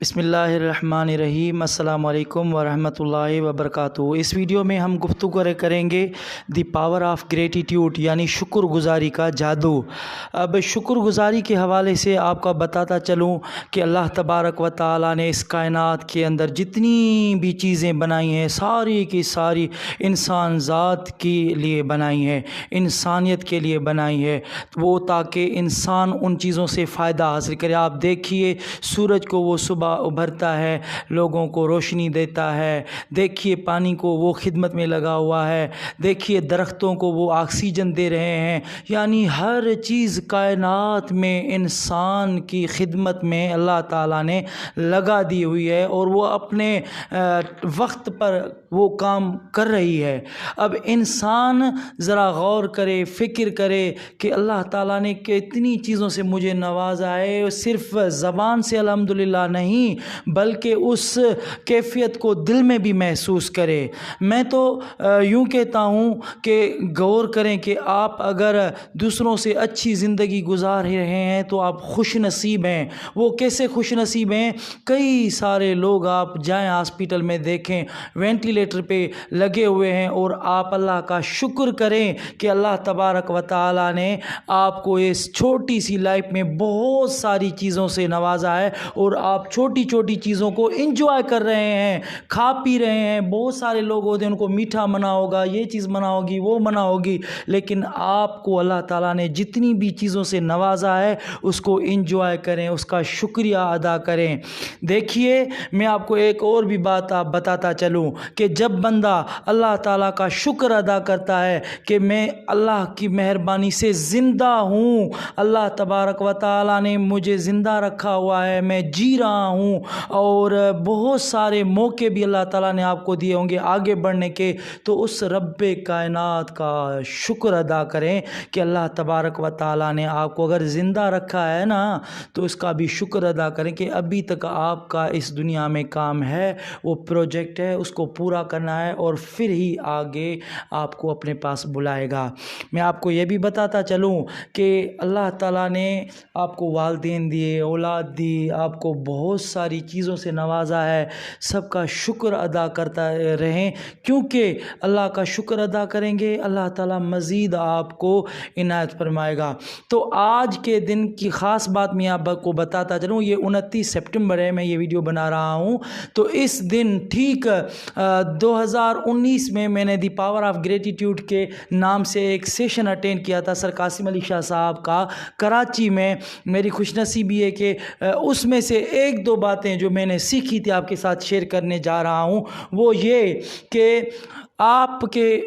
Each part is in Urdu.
بسم اللہ الرحمن الرحیم۔ السلام علیکم ورحمۃ اللہ وبرکاتہ۔ اس ویڈیو میں ہم گفتگو کریں گے دی پاور آف گریٹیٹیوڈ یعنی شکر گزاری کا جادو۔ اب شکر گزاری کے حوالے سے آپ کو بتاتا چلوں کہ اللہ تبارک و تعالیٰ نے اس کائنات کے اندر جتنی بھی چیزیں بنائی ہیں ساری کی ساری انسان ذات کے لیے بنائی ہیں، انسانیت کے لیے بنائی ہے، وہ تاکہ انسان ان چیزوں سے فائدہ حاصل کرے۔ آپ دیکھیے سورج کو وہ صبح ابھرتا ہے، لوگوں کو روشنی دیتا ہے، دیکھیے پانی کو وہ خدمت میں لگا ہوا ہے، دیکھیے درختوں کو وہ آکسیجن دے رہے ہیں، یعنی ہر چیز کائنات میں انسان کی خدمت میں اللہ تعالیٰ نے لگا دی ہوئی ہے اور وہ اپنے وقت پر وہ کام کر رہی ہے۔ اب انسان ذرا غور کرے، فکر کرے کہ اللہ تعالیٰ نے کتنی چیزوں سے مجھے نوازا ہے، صرف زبان سے الحمدللہ نہیں بلکہ اس کیفیت کو دل میں بھی محسوس کرے۔ میں تو یوں کہتا ہوں کہ غور کریں کہ آپ اگر دوسروں سے اچھی زندگی گزار رہے ہیں تو آپ خوش نصیب ہیں۔ وہ کیسے خوش نصیب ہیں؟ کئی سارے لوگ آپ جائیں ہاسپٹل میں دیکھیں وینٹیلیٹر پہ لگے ہوئے ہیں اور آپ اللہ کا شکر کریں کہ اللہ تبارک و تعالیٰ نے آپ کو اس چھوٹی سی لائف میں بہت ساری چیزوں سے نوازا ہے اور آپ چھوٹی چھوٹی چیزوں کو انجوائے کر رہے ہیں، کھا پی رہے ہیں۔ بہت سارے لوگ ہوتے ہیں ان کو میٹھا منع ہوگا، یہ چیز منع ہوگی، وہ منع ہوگی، لیکن آپ کو اللہ تعالیٰ نے جتنی بھی چیزوں سے نوازا ہے اس کو انجوائے کریں، اس کا شکریہ ادا کریں۔ دیکھیے میں آپ کو ایک اور بھی بات بتاتا چلوں کہ جب بندہ اللہ تعالیٰ کا شکر ادا کرتا ہے کہ میں اللہ کی مہربانی سے زندہ ہوں، اللہ تبارک و تعالیٰ نے مجھے زندہ رکھا ہوا ہے، میں جی رہا ہوں، اور بہت سارے موقع بھی اللہ تعالیٰ نے آپ کو دیے ہوں گے آگے بڑھنے کے، تو اس رب کائنات کا شکر ادا کریں کہ اللہ تبارک و تعالیٰ نے آپ کو اگر زندہ رکھا ہے نا تو اس کا بھی شکر ادا کریں کہ ابھی تک آپ کا اس دنیا میں کام ہے، وہ پروجیکٹ ہے، اس کو پورا کرنا ہے اور پھر ہی آگے آپ کو اپنے پاس بلائے گا۔ میں آپ کو یہ بھی بتاتا چلوں کہ اللہ تعالیٰ نے آپ کو والدین دیے، اولاد دی، آپ کو بہت ساری چیزوں سے نوازا ہے، سب کا شکر ادا کرتا رہیں، کیونکہ اللہ کا شکر ادا کریں گے اللہ تعالیٰ مزید آپ کو عنایت فرمائے گا۔ تو آج کے دن کی خاص بات میں آپ کو بتاتا چلوں، یہ 29 سپٹمبر ہے، میں یہ ویڈیو بنا رہا ہوں، تو اس دن ٹھیک 2019 میں نے دی پاور آف گریٹیٹیوڈ کے نام سے ایک سیشن اٹینڈ کیا تھا سر قاسم علی شاہ صاحب کا کراچی میں۔ میری خوش نصیبی ہے کہ اس میں سے ایک دو باتیں جو میں نے سیکھی تھی آپ کے ساتھ شیئر کرنے جا رہا ہوں، وہ یہ کہ آپ کے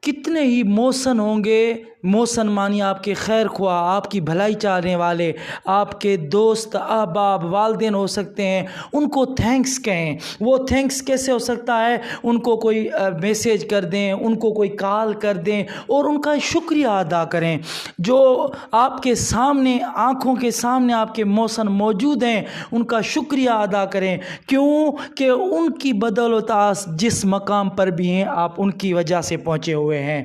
کتنے ہی محسن ہوں گے، محسن مانی آپ کے خیر خواہ، آپ کی بھلائی چاہنے والے، آپ کے دوست احباب والدین ہو سکتے ہیں، ان کو تھینکس کہیں۔ وہ تھینکس کیسے ہو سکتا ہے؟ ان کو کوئی میسیج کر دیں، ان کو کوئی کال کر دیں اور ان کا شکریہ ادا کریں۔ جو آپ کے سامنے آنکھوں کے سامنے آپ کے محسن موجود ہیں ان کا شکریہ ادا کریں، کیوں کہ ان کی بدولت جس مقام پر بھی ہیں آپ ان کی وجہ سے پہنچے ہوئے ہیں،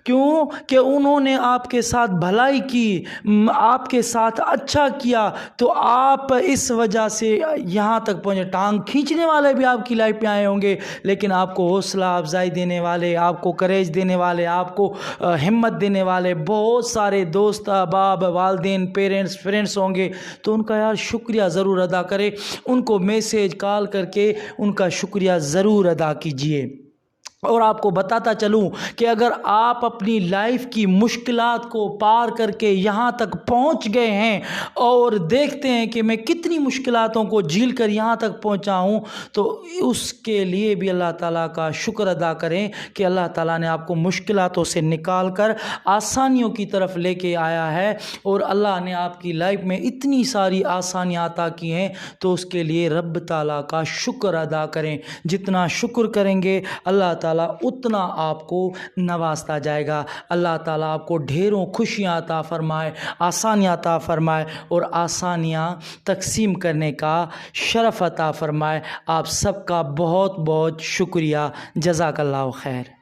کیوں کہ انہوں نے آپ کے ساتھ بھلائی کی، آپ کے ساتھ اچھا کیا، تو آپ اس وجہ سے یہاں تک پہنچے۔ ٹانگ کھینچنے والے بھی آپ کی لائف پہ آئے ہوں گے، لیکن آپ کو حوصلہ افزائی دینے والے، آپ کو کریج دینے والے، آپ کو ہمت دینے والے بہت سارے دوست احباب والدین پیرنٹس فرینڈس ہوں گے، تو ان کا یار شکریہ ضرور ادا کرے، ان کو میسیج کال کر کے ان کا شکریہ ضرور ادا کیجیے۔ اور آپ کو بتاتا چلوں کہ اگر آپ اپنی لائف کی مشکلات کو پار کر کے یہاں تک پہنچ گئے ہیں اور دیکھتے ہیں کہ میں کتنی مشکلاتوں کو جھیل کر یہاں تک پہنچا ہوں، تو اس کے لیے بھی اللہ تعالیٰ کا شکر ادا کریں کہ اللہ تعالیٰ نے آپ کو مشکلاتوں سے نکال کر آسانیوں کی طرف لے کے آیا ہے، اور اللہ نے آپ کی لائف میں اتنی ساری آسانیاں عطا کی ہیں، تو اس کے لیے رب تعالیٰ کا شکر ادا کریں۔ جتنا شکر کریں گے اللہ تعالیٰ اتنا آپ کو نوازتا جائے گا۔ اللہ تعالیٰ آپ کو ڈھیروں خوشیاں عطا فرمائے، آسانیاں عطا فرمائے اور آسانیاں تقسیم کرنے کا شرف عطا فرمائے۔ آپ سب کا بہت بہت شکریہ۔ جزاک اللہ خیر۔